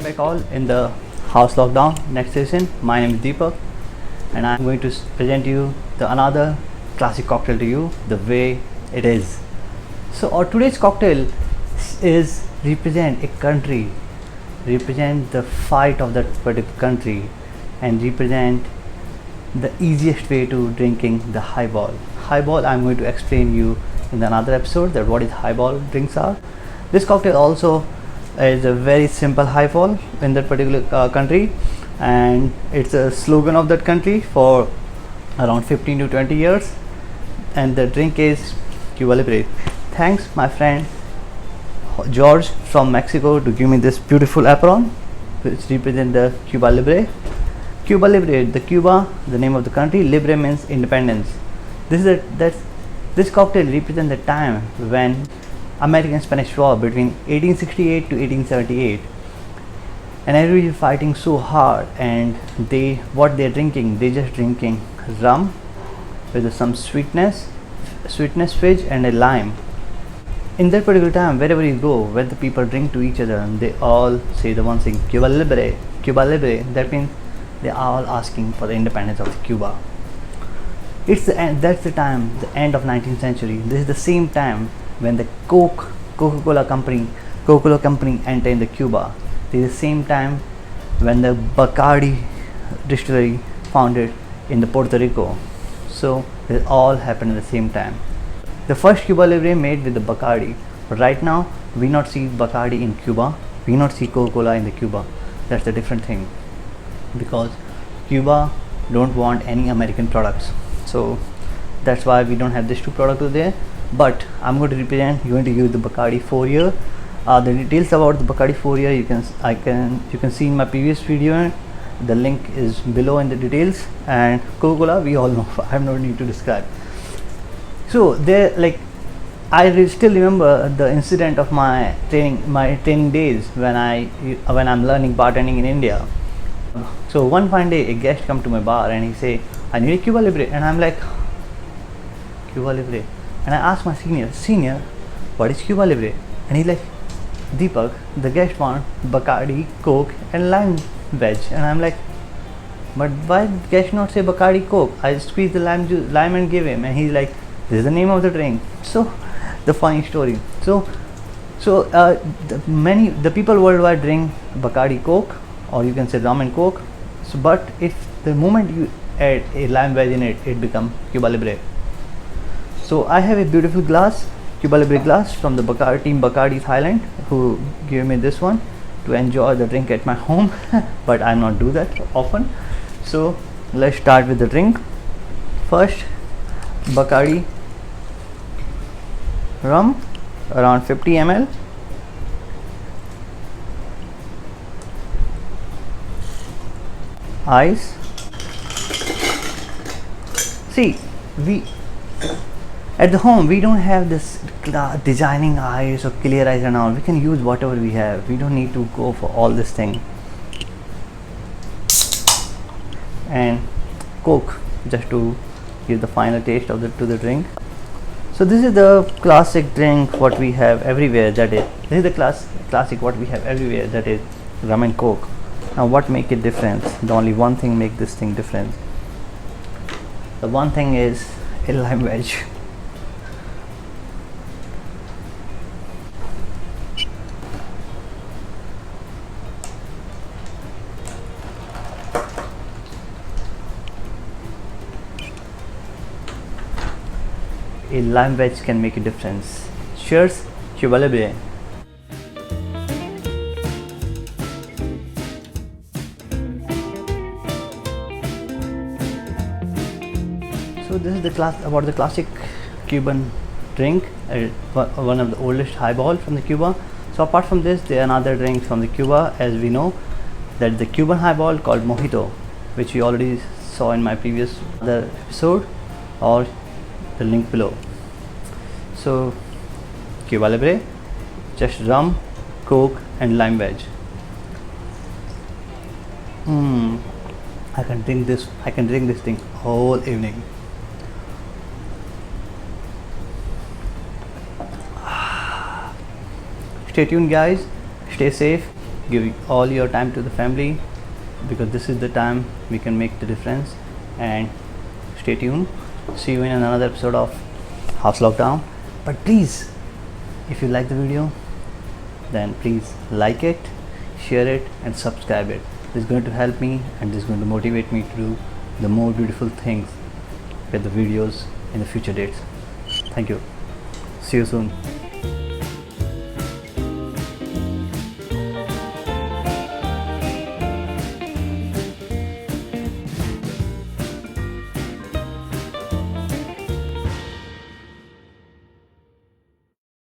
back all in the house lockdown next session. My name is Deepak and I'm going to present you the another classic cocktail to you the way it is. So our today's cocktail is represent a country, represent the fight of that particular country, and represent the easiest way to drinking the highball. Highball I'm going to explain you in another episode that what is highball drinks are. This cocktail also is a very simple highball in that particular country, and it's a slogan of that country for around 15 to 20 years, and the drink is Cuba Libre. Thanks my friend George from Mexico to give me this beautiful apron which represent the Cuba Libre. Cuba Libre, the Cuba, the name of the country, Libre means independence. This cocktail represents the time when American-Spanish War between 1868 to 1878, and everybody fighting so hard, and what they're drinking, they just drinking rum with some sweetness fizz and a lime. In that particular time, wherever you go, when the people drink to each other, they all say the one thing, Cuba Libre, Cuba Libre. That means they are all asking for the independence of Cuba. It's the end. That's the time, the end of 19th century. This is the same time when the Coca-Cola company entered in the Cuba. This is the same time when the Bacardi distillery founded in the Puerto Rico. So it all happened at the same time. The first Cuba Libre made with the Bacardi, but right now we not see Bacardi in Cuba, we not see Coca-Cola in the Cuba. That's the different thing, because Cuba don't want any American products, so that's why we don't have these two products there. But I'm going to use the Bacardi 4-year. The details about the Bacardi 4-year you can see in my previous video. The link is below in the details. And Coca-Cola we all know, I have no need to describe. So I still remember the incident of my training days when I'm learning bartending in India. So one fine day a guest come to my bar and he say, I need a Cuba Libre, and I'm like, Cuba Libre? And I asked my senior, what is Cuba Libre? And he's like, Deepak, the guest want Bacardi, Coke and lime veg. And I'm like, but why did guest not say Bacardi, Coke? I squeezed the lime and gave him, and he's like, this is the name of the drink. So the funny story. So the people worldwide drink Bacardi Coke, or you can say rum and Coke. So but if the moment you add a lime veg in it, it becomes Cuba Libre. So I have a beautiful glass, Cuba Libre glass from the team Bacardi Thailand, who gave me this one to enjoy the drink at my home. But I not do that often. So let's start with the drink. First, Bacardi rum, around 50 ml. Ice. See, at the home we don't have this designing ice or clear ice and all. We can use whatever we have. We don't need to go for all this thing. And Coke, just to give the final taste to the drink. So this is the classic drink what we have everywhere, that is, this is the classic what we have everywhere, that is rum and Coke. Now what make it different? The only one thing make this thing different. The one thing is a lime veg. A lime veg can make a difference. Cheers, Cuba Libre. So this is about the classic Cuban drink, one of the oldest highball from the Cuba. So apart from this, there are other drinks from the Cuba, as we know, that is the Cuban highball called Mojito, which we already saw in my previous episode, or the link below. So Cuba Libre, just rum, Coke and lime veg. I can drink this thing whole evening. Stay tuned guys, stay safe, give all your time to the family, because this is the time we can make the difference. And stay tuned, see you in another episode of House Lockdown. But please, if you like the video, then please like it, share it and subscribe it. This is going to help me and this is going to motivate me to do the more beautiful things with the videos in the future dates. Thank you. See you soon.